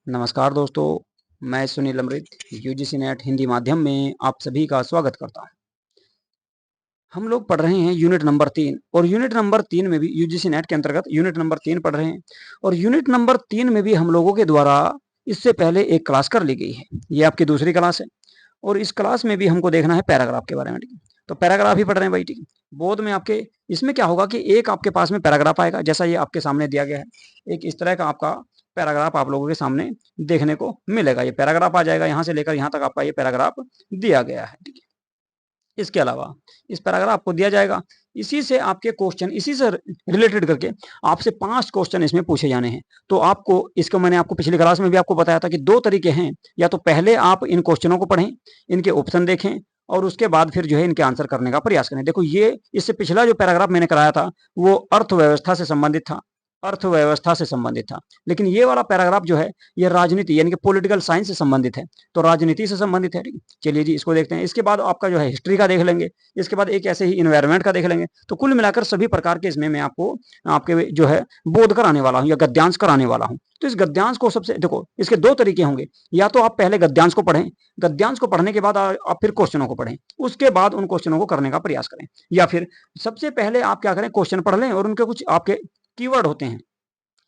नमस्कार दोस्तों, मैं सुनील अमृत यूजीसी नेट हिंदी माध्यम में आप सभी का स्वागत करता हूं। हम लोग पढ़ रहे हैं यूनिट नंबर 3 और यूनिट नंबर 3 में भी यूजीसी नेट के अंतर्गत यूनिट नंबर 3 पढ़ रहे हैं और यूनिट नंबर 3 में भी हम लोगों के द्वारा इससे पहले एक क्लास कर ली गई है। ये आपकी दूसरी क्लास है और इस क्लास में भी हमको देखना है पैराग्राफ के बारे में, ठीक है? तो पैराग्राफ ही पढ़ रहे हैं भाई, ठीक है? बोर्ड में आपके इसमें क्या होगा कि एक आपके पास में पैराग्राफ आएगा, जैसा ये आपके सामने दिया गया है। एक इस तरह का आपका पैराग्राफ आप लोगों के सामने देखने को मिलेगा। ये पैराग्राफ आ जाएगा, यहाँ से लेकर यहाँ तक आपका ये पैराग्राफ दिया गया है, ठीक है? इसके अलावा इस पैराग्राफ को दिया जाएगा, इसी से आपके क्वेश्चन, इसी से रिलेटेड करके आपसे 5 क्वेश्चन इसमें पूछे जाने हैं। तो आपको इसको मैंने आपको पिछली क्लास में भी आपको बताया था कि 2 तरीके हैं, या तो पहले आप इन क्वेश्चनों को पढ़ें, इनके ऑप्शन देखें और उसके बाद फिर जो है इनके आंसर करने का प्रयास करें। देखो, ये इससे पिछला जो पैराग्राफ मैंने कराया था वो अर्थव्यवस्था से संबंधित था, अर्थव्यवस्था से संबंधित था। लेकिन ये वाला पैराग्राफ जो है ये राजनीति यानी कि पॉलिटिकल साइंस से संबंधित है, तो राजनीति से संबंधित है, ठीक है? चलिए जी, इसको देखते हैं। इसके बाद आपका जो है हिस्ट्री का देख लेंगे, इसके बाद एक ऐसे ही इन्वायरमेंट का देख लेंगे। तो कुल मिलाकर सभी प्रकार के इसमें मैं आपको आपके जो है बोध कराने वाला हूँ या गद्यांश कराने वाला हूँ। तो इस गद्यांश को सबसे देखो, इसके 2 तरीके होंगे, या तो आप पहले गद्यांश को पढ़ें, गद्यांश को पढ़ने के बाद आप फिर क्वेश्चनों को पढ़ें, उसके बाद उन क्वेश्चनों को करने का प्रयास करें, या फिर सबसे पहले आप क्या करें, क्वेश्चन पढ़ लें और उनके कुछ आपके कीवर्ड होते हैं।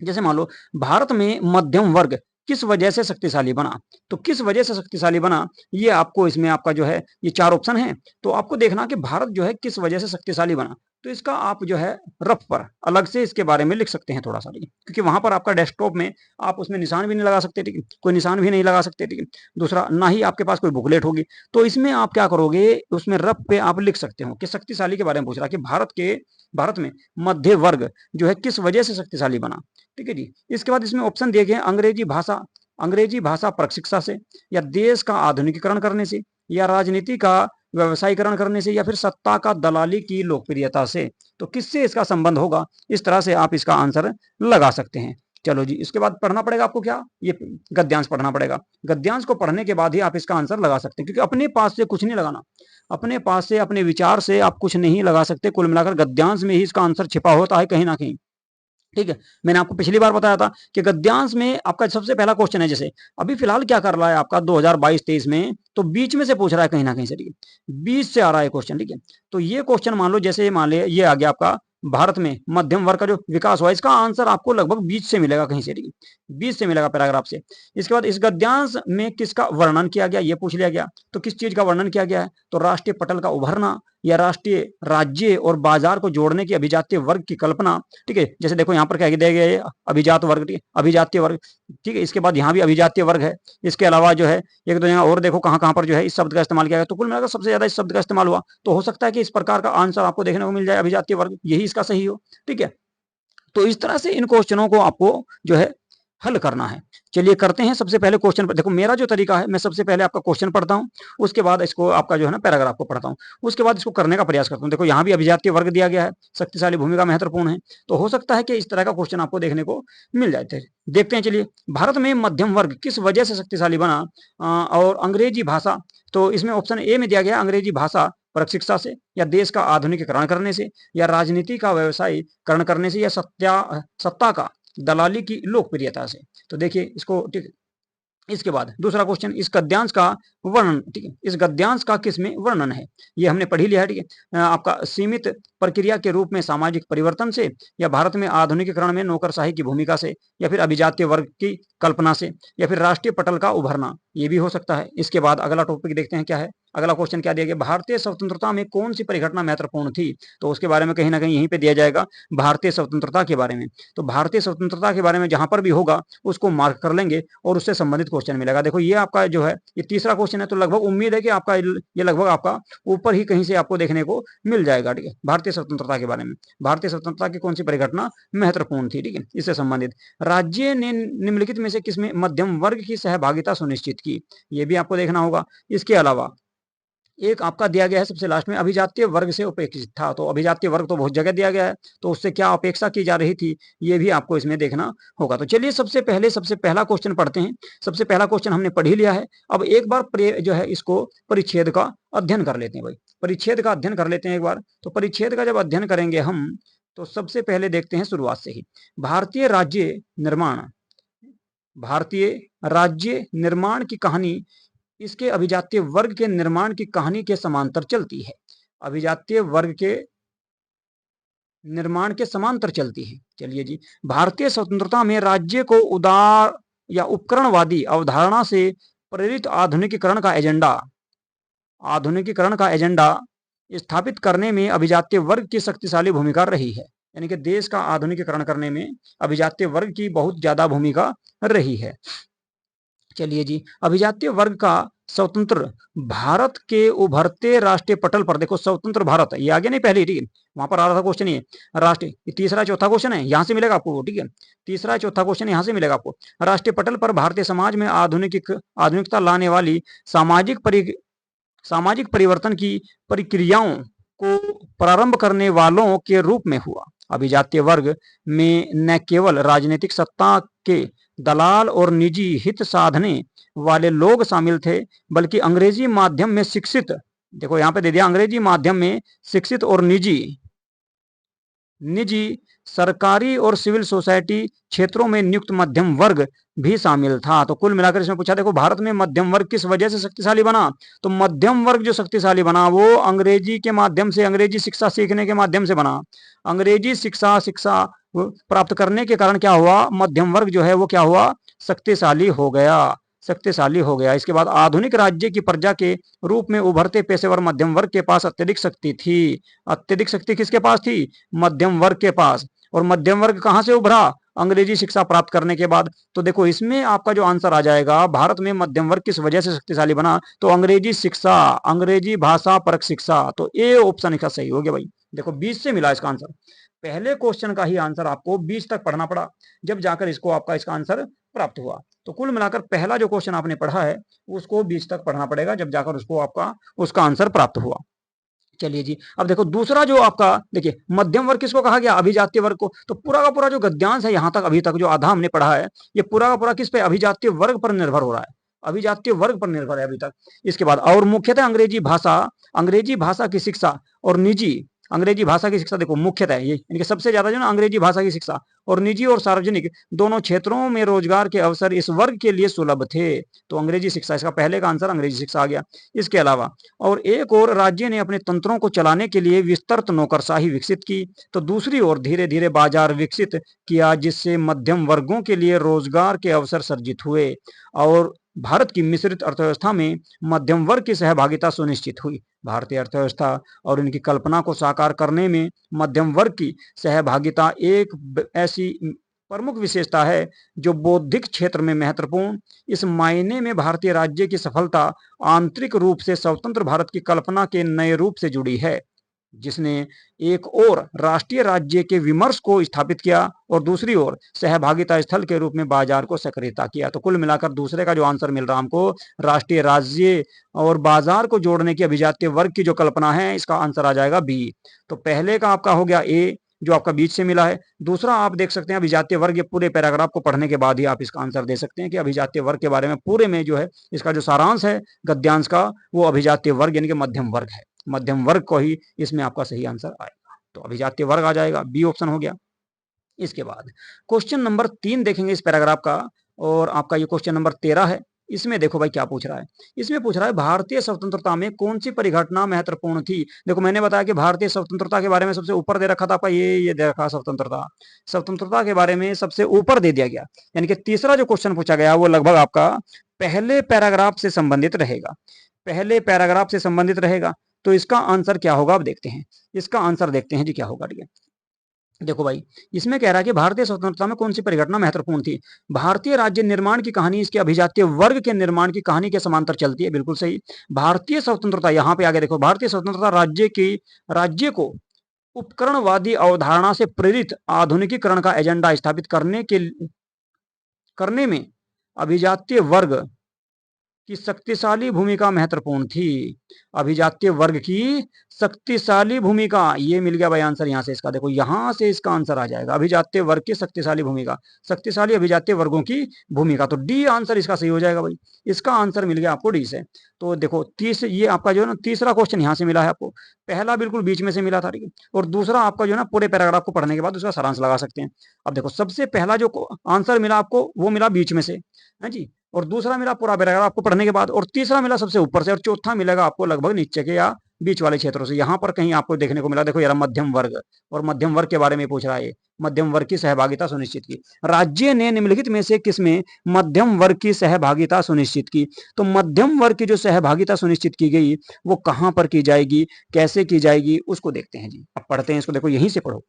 जैसे मान लो, भारत में मध्यम वर्ग किस वजह से शक्तिशाली बना, तो किस वजह से शक्तिशाली बना, ये आपको इसमें आपका जो है ये 4 ऑप्शन है। तो आपको देखना कि भारत जो है किस वजह से शक्तिशाली बना, तो इसका आप जो है रफ पर अलग से इसके बारे में लिख सकते हैं थोड़ा सा, ठीक है? क्योंकि वहां पर आपका डेस्कटॉप में आप उसमें निशान भी नहीं लगा सकते, ठीक है? कोई निशान भी नहीं लगा सकते, ठीक है? दूसरा, ना ही आपके पास कोई बुकलेट होगी। तो इसमें आप क्या करोगे, उसमें रफ पे आप लिख सकते हो कि शक्तिशाली के बारे में पूछ रहा है कि भारत में मध्य वर्ग जो है किस वजह से शक्तिशाली बना, ठीक है जी। इसके बाद इसमें ऑप्शन दिए गए हैं, अंग्रेजी भाषा प्रशिक्षा से, या देश का आधुनिकीकरण करने से, या राजनीति का व्यवसायीकरण करने से, या फिर सत्ता का दलाली की लोकप्रियता से। तो किससे इसका संबंध होगा, इस तरह से आप इसका आंसर लगा सकते हैं। चलो जी, इसके बाद पढ़ना पड़ेगा आपको क्या, ये गद्यांश पढ़ना पड़ेगा। गद्यांश को पढ़ने के बाद ही आप इसका आंसर लगा सकते हैं, क्योंकि अपने पास से कुछ नहीं लगाना, अपने पास से अपने विचार से आप कुछ नहीं लगा सकते। कुल मिलाकर गद्यांश में ही इसका आंसर छिपा होता है कहीं ना कहीं, ठीक है? मैंने आपको पिछली बार बताया था कि गद्यांश में आपका सबसे पहला क्वेश्चन है, जैसे अभी फिलहाल क्या कर रहा है आपका 2022-23 में, तो बीच में से पूछ रहा है कहीं ना कहीं से, ठीक है? बीच से आ रहा है क्वेश्चन, ठीक है? तो ये क्वेश्चन मान लो, जैसे मान ले ये आ गया आपका, भारत में मध्यम वर्ग का जो विकास हुआ, इसका आंसर आपको लगभग बीच से मिलेगा कहीं से, ठीक है? बीच से मिलेगा पैराग्राफ से। इसके बाद इस गद्यांश में किसका वर्णन किया गया, ये पूछ लिया गया। तो किस चीज का वर्णन किया गया है, तो राष्ट्रीय पटल का उभरना, या राष्ट्रीय राज्य और बाजार को जोड़ने की अभिजातीय वर्ग की कल्पना, ठीक है? जैसे देखो यहाँ पर क्या दिया गया है, अभिजात वर्ग, ठीक है? अभिजातीय वर्ग, ठीक है? इसके बाद यहाँ भी अभिजातीय वर्ग है। इसके अलावा जो है एक दो जगह और देखो कहाँ कहाँ पर जो है इस शब्द का इस्तेमाल किया गया, तो कुल मिलाकर सबसे ज्यादा इस शब्द का इस्तेमाल हुआ। तो हो सकता है कि इस प्रकार का आंसर आपको देखने को मिल जाए, अभिजातीय वर्ग यही इसका सही हो, ठीक है? तो इस तरह से इन क्वेश्चनों को आपको जो है हल करना है। चलिए करते हैं। सबसे पहले क्वेश्चन पर देखो, मेरा जो तरीका है, मैं सबसे पहले आपका क्वेश्चन पढ़ता हूँ, उसके बाद इसको आपका जो है ना पैराग्राफ को पढ़ता हूँ, उसके बाद इसको करने का प्रयास करता हूँ। देखो यहाँ भी अभिजातीय वर्ग दिया गया है, शक्तिशाली भूमिका महत्वपूर्ण है, तो हो सकता है कि इस तरह का क्वेश्चन आपको देखने को मिल जाए। देखते हैं, चलिए। भारत में मध्यम वर्ग किस वजह से शक्तिशाली बना, और अंग्रेजी भाषा, तो इसमें ऑप्शन ए में दिया गया अंग्रेजी भाषा प्रशिक्षा से, या देश का आधुनिकीकरण करने से, या राजनीति का व्यवसायीकरण करने से, या सत्ता का दलाली की लोकप्रियता से। तो देखिए इसको, ठीक है? इसके बाद दूसरा क्वेश्चन, इस गद्यांश का वर्णन, ठीक है? इस गद्यांश का किसमें वर्णन है, ये हमने पढ़ ही लिया है, ठीक है? आपका सीमित प्रक्रिया के रूप में सामाजिक परिवर्तन से, या भारत में आधुनिकीकरण में नौकरशाही की भूमिका से, या फिर अभिजातीय वर्ग की कल्पना से, या फिर राष्ट्रीय पटल का उभरना, ये भी हो सकता है। इसके बाद अगला टॉपिक देखते हैं क्या है। अगला क्वेश्चन क्या दिया गया, भारतीय स्वतंत्रता में कौन सी परिघटना महत्वपूर्ण थी, तो उसके बारे में कहीं ना कहीं यहीं पे दिया जाएगा, भारतीय स्वतंत्रता के बारे में। तो भारतीय स्वतंत्रता के बारे में जहां पर भी होगा उसको मार्क कर लेंगे और उससे संबंधित क्वेश्चन मिलेगा। देखो ये आपका जो है ये तीसरा क्वेश्चन है, तो लगभग उम्मीद है कि आपका ये लगभग आपका ऊपर ही कहीं से आपको देखने को मिल जाएगा, ठीक है? भारतीय स्वतंत्रता के बारे में, भारतीय स्वतंत्रता की कौन सी परिघटना महत्वपूर्ण थी, ठीक है? इससे संबंधित राज्य ने निम्नलिखित में से किसमें मध्यम वर्ग की सहभागिता सुनिश्चित की, ये भी आपको देखना होगा। इसके अलावा एक आपका दिया गया है सबसे लास्ट में, अभिजातीय वर्ग से उपेक्षित था, तो अभिजातीय वर्ग तो बहुत जगह दिया गया है, तो उससे क्या अपेक्षा की जा रही थी, ये भी आपको इसमें देखना होगा। तो चलिए सबसे पहला क्वेश्चन पढ़ते हैं। सबसे पहला क्वेश्चन हमने पढ़ ही लिया है, अब एक बार जो है इसको परिच्छेद का अध्ययन कर लेते हैं भाई, परिच्छेद का अध्ययन कर लेते हैं एक बार। तो परिच्छेद का जब अध्ययन करेंगे हम, तो सबसे पहले देखते हैं शुरुआत से ही, भारतीय राज्य निर्माण, भारतीय राज्य निर्माण की कहानी इसके अभिजातीय वर्ग के निर्माण की कहानी के समांतर चलती है। अभिजातीय वर्ग के निर्माण के समांतर चलती है। चलिए जी, भारतीय स्वतंत्रता में राज्य को उदार या उपकरणवादी अवधारणा से प्रेरित आधुनिकीकरण का एजेंडा स्थापित करने में अभिजातीय वर्ग की शक्तिशाली भूमिका रही है। यानी कि देश का आधुनिकीकरण करने में अभिजातीय वर्ग की बहुत ज्यादा भूमिका रही है। चलिए जी, अभिजातीय वर्ग का स्वतंत्र भारत के उभरते राष्ट्रीय पटल पर, देखो स्वतंत्र भारत ये आगे नहीं पहले, ठीक है, वहां पर आ रहा था क्वेश्चन, ये राष्ट्रीय तीसरा चौथा क्वेश्चन है, यहां से मिलेगा आपको, ठीक है, तीसरा चौथा क्वेश्चन यहां से मिलेगा आपको। राष्ट्रीय पटल पर भारतीय समाज में आधुनिकता लाने वाली सामाजिक परिवर्तन की प्रक्रियाओं को प्रारंभ करने वालों के रूप में हुआ। अभिजातीय वर्ग में न केवल राजनीतिक सत्ता के दलाल और निजी हित साधने वाले लोग शामिल थे, बल्कि अंग्रेजी माध्यम में शिक्षित, देखो यहां पे दे दिया, अंग्रेजी माध्यम में शिक्षित और निजी सरकारी और सिविल सोसाइटी क्षेत्रों में नियुक्त मध्यम वर्ग भी शामिल था। तो कुल मिलाकर इसमें पूछा, देखो भारत में मध्यम वर्ग किस वजह से शक्तिशाली बना, तो मध्यम वर्ग जो शक्तिशाली बना वो अंग्रेजी के माध्यम से, अंग्रेजी शिक्षा सीखने के माध्यम से बना। अंग्रेजी शिक्षा प्राप्त करने के कारण क्या हुआ, मध्यम वर्ग जो है वो क्या हुआ, शक्तिशाली हो गया। इसके बाद आधुनिक राज्य की प्रजा के रूप में उभरते पेशेवर मध्यम वर्ग के पास अत्यधिक शक्ति थी। अत्यधिक शक्ति किसके पास थी, मध्यम वर्ग के पास। और मध्यम वर्ग कहां से उभरा, अंग्रेजी शिक्षा प्राप्त करने के बाद। तो देखो इसमें आपका जो आंसर आ जाएगा, भारत में मध्यम वर्ग किस वजह से शक्तिशाली बना, तो अंग्रेजी शिक्षा, अंग्रेजी भाषा परक शिक्षा। तो ए ऑप्शन इसका सही हो गया भाई। देखो 20 से मिला इसका आंसर, पहले क्वेश्चन का ही आंसर आपको 20 तक पढ़ना पड़ा, जब जाकर इसको आपका इसका आंसर प्राप्त हुआ। तो कुल मिलाकर पहला जो क्वेश्चन आपने पढ़ा है उसको 20 तक पढ़ना पड़ेगा, जब जाकर उसको आपका उसका आंसर प्राप्त हुआ। चलिए जी, अब देखो दूसरा जो आपका, देखिए मध्यम वर्ग किसको कहा गया, अभिजातीय वर्ग को। तो पूरा का पूरा जो गद्यांश है यहां तक अभी तक जो आधा हमने पढ़ा है, ये पूरा का पूरा किस पे, अभिजातीय वर्ग पर निर्भर हो रहा है, अभिजातीय वर्ग पर निर्भर है अभी तक। इसके बाद और मुख्यतः अंग्रेजी भाषा की शिक्षा और निजी, अंग्रेजी भाषा की शिक्षा देखो मुख्यतः ये, इनके सबसे ज्यादा जो ना अंग्रेजी भाषा की शिक्षा और निजी और सार्वजनिक दोनों क्षेत्रों में रोजगार के अवसर इस वर्ग के लिए सुलभ थे। तो अंग्रेजी शिक्षा, इसका पहले का आंसर अंग्रेजी शिक्षा आ गया। इसके अलावा और एक और राज्य ने अपने तंत्रों को चलाने के लिए विस्तृत नौकरशाही विकसित की, तो दूसरी ओर धीरे धीरे बाजार विकसित किया, जिससे मध्यम वर्गों के लिए रोजगार के अवसर सर्जित हुए और भारत की मिश्रित अर्थव्यवस्था में मध्यम वर्ग की सहभागिता सुनिश्चित हुई। भारतीय अर्थव्यवस्था और इनकी कल्पना को साकार करने में मध्यम वर्ग की सहभागिता एक ऐसी प्रमुख विशेषता है जो बौद्धिक क्षेत्र में महत्वपूर्ण। इस मायने में भारतीय राज्य की सफलता आंतरिक रूप से स्वतंत्र भारत की कल्पना के नए रूप से जुड़ी है, जिसने एक और राष्ट्रीय राज्य के विमर्श को स्थापित किया और दूसरी ओर सहभागिता स्थल के रूप में बाजार को सक्रियता किया। तो कुल मिलाकर दूसरे का जो आंसर मिल रहा हमको, राष्ट्रीय राज्य और बाजार को जोड़ने की अभिजातीय वर्ग की जो कल्पना है, इसका आंसर आ जाएगा बी। तो पहले का आपका हो गया ए, जो आपका बीच से मिला है। दूसरा आप देख सकते हैं अभिजातीय वर्ग, ये पूरे पैराग्राफ को पढ़ने के बाद ही आप इसका आंसर दे सकते हैं कि अभिजातीय वर्ग के बारे में पूरे में जो है इसका जो सारांश है गद्यांश का, वो अभिजातीय वर्ग यानी कि मध्यम वर्ग है। मध्यम वर्ग को ही इसमें आपका सही आंसर आएगा। तो अभिजातीय वर्ग आ जाएगा, बी ऑप्शन हो गया। इसके बाद क्वेश्चन नंबर 3 देखेंगे इस पैराग्राफ का, और आपका ये क्वेश्चन नंबर 13 है। इसमें देखो भाई क्या पूछ रहा है, इसमें पूछ रहा है भारतीय स्वतंत्रता में कौन सी परिघटना महत्वपूर्ण थी। देखो मैंने बताया कि भारतीय स्वतंत्रता के बारे में सबसे ऊपर दे रखा था आपका ये दे रखा, स्वतंत्रता के बारे में सबसे ऊपर दे दिया गया। यानी कि तीसरा जो क्वेश्चन पूछा गया वो लगभग आपका पहले पैराग्राफ से संबंधित रहेगा, पहले पैराग्राफ से संबंधित रहेगा। तो इसका आंसर क्या होगा, अब देखते हैं इसका आंसर, देखते हैं जी क्या होगा। ठीक है, देखो भाई इसमें कह रहा है कि भारतीय स्वतंत्रता में कौन सी परिघटना महत्वपूर्ण थी। भारतीय राज्य निर्माण की कहानी इसके अभिजातीय वर्ग के निर्माण की कहानी के समांतर चलती है, बिल्कुल सही। भारतीय स्वतंत्रता, यहां पे आगे देखो, भारतीय स्वतंत्रता राज्य को उपकरणवादी अवधारणा से प्रेरित आधुनिकीकरण का एजेंडा स्थापित करने में अभिजातीय वर्ग की शक्तिशाली भूमिका महत्वपूर्ण थी। अभिजातीय वर्ग की शक्तिशाली भूमिका, ये मिल गया भाई आंसर यहाँ से इसका। देखो यहाँ से इसका आंसर आ जाएगा, अभिजातीय वर्ग की शक्तिशाली भूमिका, शक्तिशाली अभिजातीय वर्गों की भूमिका। तो डी आंसर इसका सही हो जाएगा भाई। इसका आंसर मिल गया आपको डी से। तो देखो ये आपका जो है ना तीसरा क्वेश्चन यहाँ से मिला है आपको। पहला बिल्कुल बीच में से मिला था, ठीक है, और दूसरा आपका जो है ना पूरे पैराग्राफ को पढ़ने के बाद उसका सारांश लगा सकते हैं। अब देखो सबसे पहला जो आंसर मिला आपको वो मिला बीच में से, है जी, और दूसरा मिला पूरा पैराग्राफ आपको पढ़ने के बाद, और तीसरा मिला सबसे ऊपर से, और चौथा मिलेगा आपको लगभग नीचे के या बीच वाले क्षेत्रों से। यहाँ पर कहीं आपको देखने को मिला, देखो यार मध्यम वर्ग, और मध्यम वर्ग के बारे में पूछ रहा है, मध्यम वर्ग की सहभागिता सुनिश्चित की। राज्य ने निम्नलिखित में से किसमें मध्यम वर्ग की सहभागिता सुनिश्चित की? तो मध्यम वर्ग की जो सहभागिता सुनिश्चित की गई वो कहां पर की जाएगी, कैसे की जाएगी, उसको देखते हैं जी। अब पढ़ते हैं इसको, देखो यहीं से पढ़ो,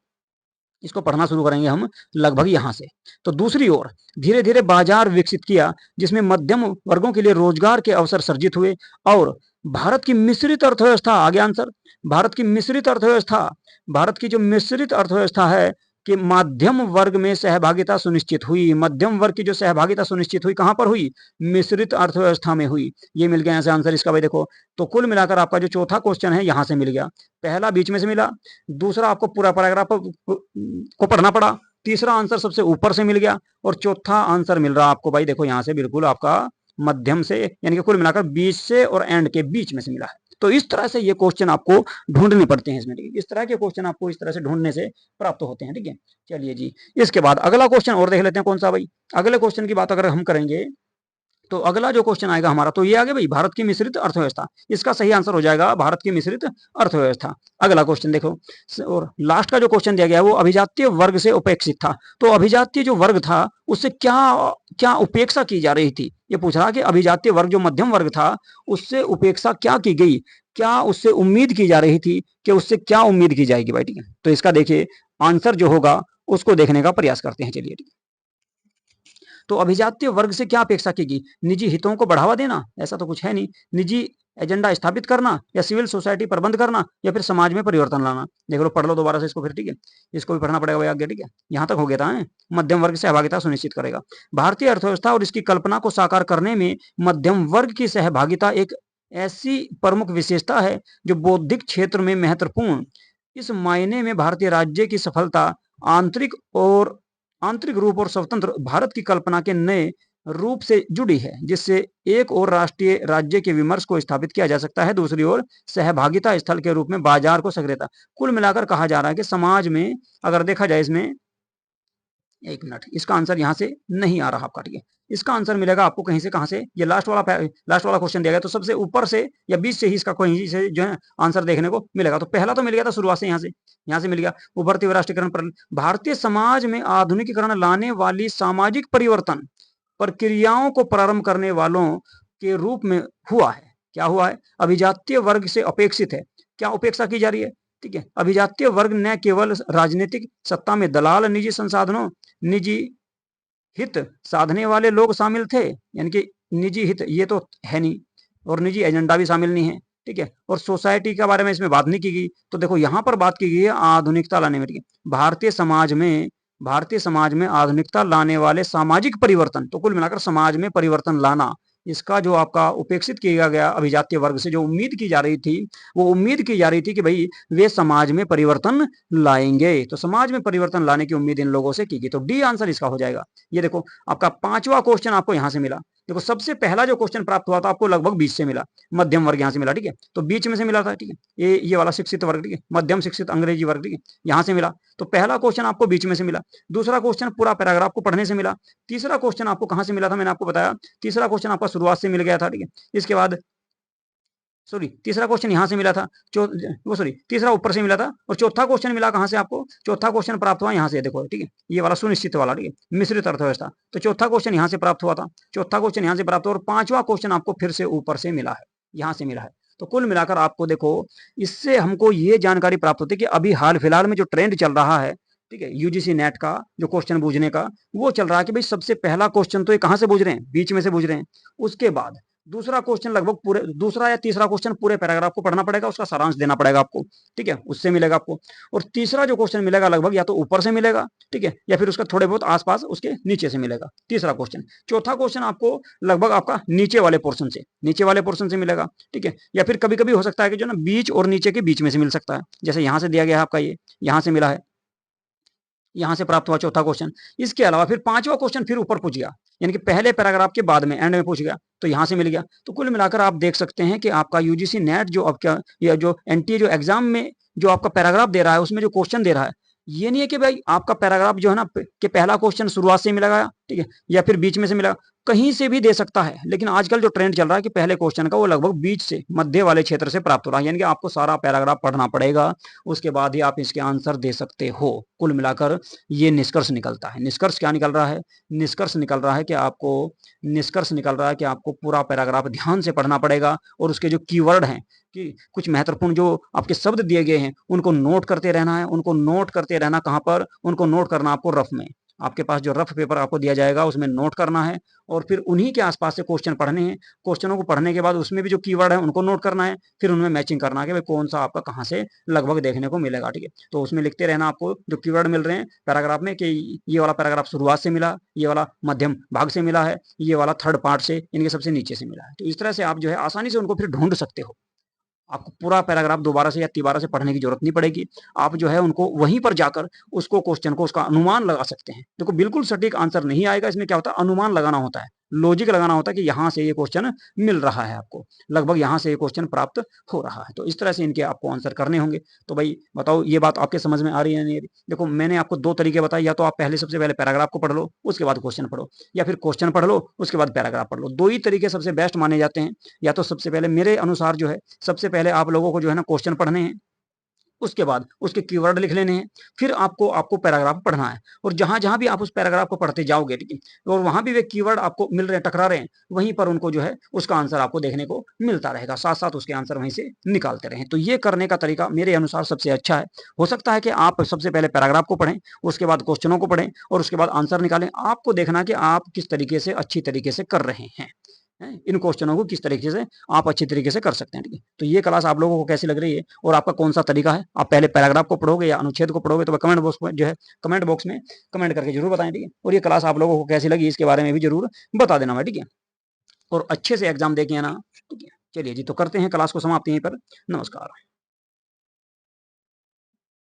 इसको पढ़ना शुरू करेंगे हम लगभग यहां से। तो दूसरी ओर धीरे धीरे बाजार विकसित किया जिसमें मध्यम वर्गों के लिए रोजगार के अवसर सर्जित हुए, और भारत की मिश्रित अर्थव्यवस्था, आगे आंसर, भारत की मिश्रित अर्थव्यवस्था, भारत की जो मिश्रित अर्थव्यवस्था है कि मध्यम वर्ग में सहभागिता सुनिश्चित हुई। मध्यम वर्ग की जो सहभागिता सुनिश्चित हुई कहां पर हुई? मिश्रित अर्थव्यवस्था में हुई। ये मिल गया यहाँ से आंसर इसका भाई। देखो तो कुल मिलाकर आपका जो चौथा क्वेश्चन है यहां से मिल गया, पहला बीच में से मिला, दूसरा आपको पूरा पैराग्राफ को पढ़ना पड़ा, तीसरा आंसर सबसे ऊपर से मिल गया, और चौथा आंसर मिल रहा आपको भाई देखो यहाँ से बिल्कुल आपका मध्यम से, यानी कि कुल मिलाकर बीच से और एंड के बीच में से मिला है। तो इस तरह से ये क्वेश्चन आपको ढूंढने पड़ते हैं इसमें, ठीक है, इस तरह के क्वेश्चन आपको इस तरह से ढूंढने से प्राप्त होते हैं, ठीक है। चलिए जी, इसके बाद अगला क्वेश्चन और देख लेते हैं कौन सा भाई। अगले क्वेश्चन की बात अगर हम करेंगे तो अगला जो क्वेश्चन आएगा हमारा, तो ये आगे भाई भारत की मिश्रित अर्थव्यवस्था, इसका सही आंसर हो जाएगा भारत की मिश्रित अर्थव्यवस्था। अगला क्वेश्चन देखो, और लास्ट का जो क्वेश्चन दिया गया है वो अभिजातीय वर्ग से उपेक्षित था। तो अभिजातीय जो वर्ग था उससे क्या क्या उपेक्षा की जा रही थी, ये पूछ रहा कि अभिजातीय वर्ग जो मध्यम वर्ग था उससे उपेक्षा क्या की गई, क्या उससे उम्मीद की जा रही थी, कि उससे क्या उम्मीद की जाएगी भाई, ठीक है। तो इसका देखिए आंसर जो होगा उसको देखने का प्रयास करते हैं, चलिए ठीक है। तो अभिजातीय वर्ग से क्या अपेक्षा की? निजी हितों को बढ़ावा देना, ऐसा तो कुछ है नहीं, निजी एजेंडा स्थापित करना, या सिविल सोसाइटी प्रबंध करना, या फिर समाज में परिवर्तन लाना। देख लो, पढ़ लो दोबारा से इसको फिर, ठीक है, इसको भी पढ़ना पड़ेगा भाई आगे, ठीक है। यहाँ तक हो गया था, मध्यम वर्ग सहभागिता सुनिश्चित करेगा। भारतीय अर्थव्यवस्था और इसकी कल्पना को साकार करने में मध्यम वर्ग की सहभागिता एक ऐसी प्रमुख विशेषता है जो बौद्धिक क्षेत्र में महत्वपूर्ण, इस मायने में भारतीय राज्य की सफलता आंतरिक रूप और स्वतंत्र भारत की कल्पना के नए रूप से जुड़ी है, जिससे एक और राष्ट्रीय राज्य के विमर्श को स्थापित किया जा सकता है, दूसरी ओर सहभागिता स्थल के रूप में बाजार को सक्रियता। कुल मिलाकर कहा जा रहा है कि समाज में अगर देखा जाए, इसमें एक मिनट, इसका आंसर यहाँ से नहीं आ रहा आपका, ठीक है, इसका आंसर मिलेगा आपको कहीं से, कहां से, ये लास्ट वाला क्वेश्चन दिया गया, तो सबसे ऊपर से या बीच से ही इसका कहीं से जो है आंसर देखने को मिलेगा। तो पहला तो मिल गया था शुरुआत से, यहाँ से मिल गया, उभरते हुए राष्ट्रीयकरण पर भारतीय समाज में आधुनिकीकरण लाने वाली सामाजिक परिवर्तन प्रक्रियाओं को प्रारंभ करने वालों के रूप में हुआ है। क्या हुआ है? अभिजातीय वर्ग से अपेक्षित है, क्या उपेक्षा की जा रही है, ठीक है। अभिजातीय वर्ग न केवल राजनीतिक सत्ता में दलाल, निजी संसाधनों, निजी हित साधने वाले लोग शामिल थे, यानी कि निजी हित ये तो है नहीं, और निजी एजेंडा भी शामिल नहीं है, ठीक है, और सोसाइटी के बारे में इसमें बात नहीं की गई। तो देखो यहाँ पर बात की गई है आधुनिकता लाने में, भारतीय समाज में आधुनिकता लाने वाले सामाजिक परिवर्तन। तो कुल मिलाकर समाज में परिवर्तन लाना, इसका जो आपका उपेक्षित किया गया अभिजातीय वर्ग से जो उम्मीद की जा रही थी, वो उम्मीद की जा रही थी कि भाई वे समाज में परिवर्तन लाएंगे, तो समाज में परिवर्तन लाने की उम्मीद इन लोगों से की गई। तो डी आंसर इसका हो जाएगा। ये देखो आपका पांचवा क्वेश्चन आपको यहां से मिला। देखो सबसे पहला जो क्वेश्चन प्राप्त हुआ था आपको लगभग बीच से मिला, मध्यम वर्ग यहां से मिला, ठीक है, तो बीच में से मिला था, ठीक है, ये वाला शिक्षित वर्ग, ठीक है, मध्यम शिक्षित अंग्रेजी वर्ग, ठीक है, यहां से मिला। तो पहला क्वेश्चन आपको बीच में से मिला, दूसरा क्वेश्चन पूरा पैराग्राफ को पढ़ने से मिला, तीसरा क्वेश्चन आपको कहां से मिला था, मैंने आपको बताया, तीसरा क्वेश्चन आपका शुरुआत से मिल गया था, ठीक है। इसके बाद तीसरा क्वेश्चन यहां से मिला था, तीसरा ऊपर से मिला था, और चौथा क्वेश्चन मिला कहां से आपको, चौथा क्वेश्चन प्राप्त हुआ यहां से, देखो ठीक है, ये वाला सुनिश्चित वाला, ठीक है, मिश्रित अर्थव्यवस्था। तो चौथा क्वेश्चन यहां से प्राप्त हुआ था, चौथा क्वेश्चन यहां से प्राप्त हुआ, और पांचवा क्वेश्चन आपको फिर से ऊपर से मिला है, यहां से मिला है। तो कुल मिलाकर आपको देखो, इससे हमको ये जानकारी प्राप्त होती है कि अभी हाल फिलहाल में जो ट्रेंड चल रहा है, ठीक है, यूजीसी नेट का जो क्वेश्चन बूझने का, वो चल रहा है कि भाई सबसे पहला क्वेश्चन तो ये कहां से बूझ रहे हैं, बीच में से बूझ रहे हैं, उसके बाद दूसरा क्वेश्चन लगभग पूरे, दूसरा या तीसरा क्वेश्चन पूरे पैराग्राफ को पढ़ना पड़ेगा, उसका सारांश देना पड़ेगा आपको, ठीक है, उससे मिलेगा आपको। और तीसरा जो क्वेश्चन मिलेगा लगभग या तो ऊपर से मिलेगा, ठीक है, या फिर उसका थोड़े बहुत आसपास उसके नीचे से मिलेगा, तीसरा क्वेश्चन। चौथा क्वेश्चन आपको लगभग आपका नीचे वाले पोर्शन से, नीचे वाले पोर्शन से मिलेगा, ठीक है, या फिर कभी कभी हो सकता है कि जो ना बीच और नीचे के बीच में से मिल सकता है, जैसे यहाँ से दिया गया है आपका, ये यहाँ से मिला है, यहाँ से प्राप्त हुआ चौथा क्वेश्चन। इसके अलावा फिर पांचवा क्वेश्चन फिर ऊपर पूछ गया, यानी कि पहले पैराग्राफ के बाद में एंड में पूछ गया, तो यहाँ से मिल गया। तो कुल मिलाकर आप देख सकते हैं कि आपका यूजीसी नेट जो आपका, या जो एनटीए जो एग्जाम में जो आपका पैराग्राफ दे रहा है, उसमें जो क्वेश्चन दे रहा है, ये नहीं है कि भाई आपका पैराग्राफ जो है ना कि पहला क्वेश्चन शुरुआत से मिला गया, ठीक है, या फिर बीच में से मिला, कहीं से भी दे सकता है। लेकिन आजकल जो ट्रेंड चल रहा है कि पहले क्वेश्चन का वो लगभग बीच से, मध्य वाले क्षेत्र से प्राप्त हो रहा है, यानी कि आपको सारा पैराग्राफ पढ़ना पड़ेगा, उसके बाद ही आप इसके आंसर दे सकते हो। कुल मिलाकर ये निष्कर्ष निकलता है। निष्कर्ष क्या निकल रहा है? निष्कर्ष निकल रहा है कि आपको, निष्कर्ष निकल रहा है कि आपको पूरा पैराग्राफ ध्यान से पढ़ना पड़ेगा, और उसके जो कीवर्ड हैं, कि कुछ महत्वपूर्ण जो आपके शब्द दिए गए हैं, उनको नोट करते रहना है। उनको नोट करते रहना कहाँ पर? उनको नोट करना आपको रफ में, आपके पास जो रफ पेपर आपको दिया जाएगा उसमें नोट करना है, और फिर उन्हीं के आसपास से क्वेश्चन पढ़ने हैं। क्वेश्चनों को पढ़ने के बाद उसमें भी जो कीवर्ड है उनको नोट करना है, फिर उनमें मैचिंग करना है कि भाई कौन सा आपका कहाँ से लगभग देखने को मिलेगा, ठीक है। तो उसमें लिखते रहना आपको जो कीवर्ड मिल रहे हैं पैराग्राफ में, कि ये वाला पैराग्राफ शुरुआत से मिला, ये वाला मध्यम भाग से मिला है, ये वाला थर्ड पार्ट से, इनके सबसे नीचे से मिला है। तो इस तरह से आप जो है आसानी से उनको फिर ढूंढ सकते हो। आपको पूरा पैराग्राफ दोबारा से या तिबारा से पढ़ने की जरूरत नहीं पड़ेगी। आप जो है उनको वहीं पर जाकर उसको, क्वेश्चन को, उसका अनुमान लगा सकते हैं। देखो बिल्कुल सटीक आंसर नहीं आएगा, इसमें क्या होता है, अनुमान लगाना होता है, लॉजिक लगाना होता है कि यहाँ से ये क्वेश्चन मिल रहा है आपको, लगभग यहाँ से ये क्वेश्चन प्राप्त हो रहा है। तो इस तरह से इनके आपको आंसर करने होंगे। तो भाई बताओ ये बात आपके समझ में आ रही है नहीं? देखो मैंने आपको दो तरीके बताए, या तो आप पहले सबसे पहले पैराग्राफ को पढ़ लो, उसके बाद क्वेश्चन पढ़ो, या फिर क्वेश्चन पढ़ लो उसके बाद पैराग्राफ पढ़ लो। दो ही तरीके सबसे बेस्ट माने जाते हैं। या तो सबसे पहले मेरे अनुसार जो है, सबसे पहले आप लोगों को जो है ना क्वेश्चन पढ़ने हैं, उसके बाद उसके कीवर्ड लिख लेने हैं, फिर आपको आपको पैराग्राफ पढ़ना है। और जहां जहां भी आप उस पैराग्राफ को पढ़ते जाओगे, ठीक है, और वहां भी वे कीवर्ड आपको मिल रहे हैं, टकरा रहे हैं, वहीं पर उनको जो है उसका आंसर आपको देखने को मिलता रहेगा, साथ साथ उसके आंसर वहीं से निकालते रहें। तो ये करने का तरीका मेरे अनुसार सबसे अच्छा है। हो सकता है कि आप सबसे पहले पैराग्राफ को पढ़ें, उसके बाद क्वेश्चनों को पढ़ें, और उसके बाद आंसर निकालें। आपको देखना कि आप किस तरीके से, अच्छी तरीके से कर रहे हैं, इन क्वेश्चनों को किस तरीके से आप अच्छी तरीके से कर सकते हैं, ठीक है। तो ये क्लास आप लोगों को कैसी लग रही है, और आपका कौन सा तरीका है? आप पहले पैराग्राफ को पढ़ोगे या अनुच्छेद को पढ़ोगे? तो कमेंट बॉक्स में जो है, कमेंट बॉक्स में कमेंट करके जरूर बताएं, ठीक है। और ये क्लास आप लोगों को कैसी लगी इसके बारे में भी जरूर बता देना, ठीक है। और अच्छे से एग्जाम देके आना, ठीक है। चलिए जी, तो करते हैं क्लास को समाप्त यहीं पर। नमस्कार।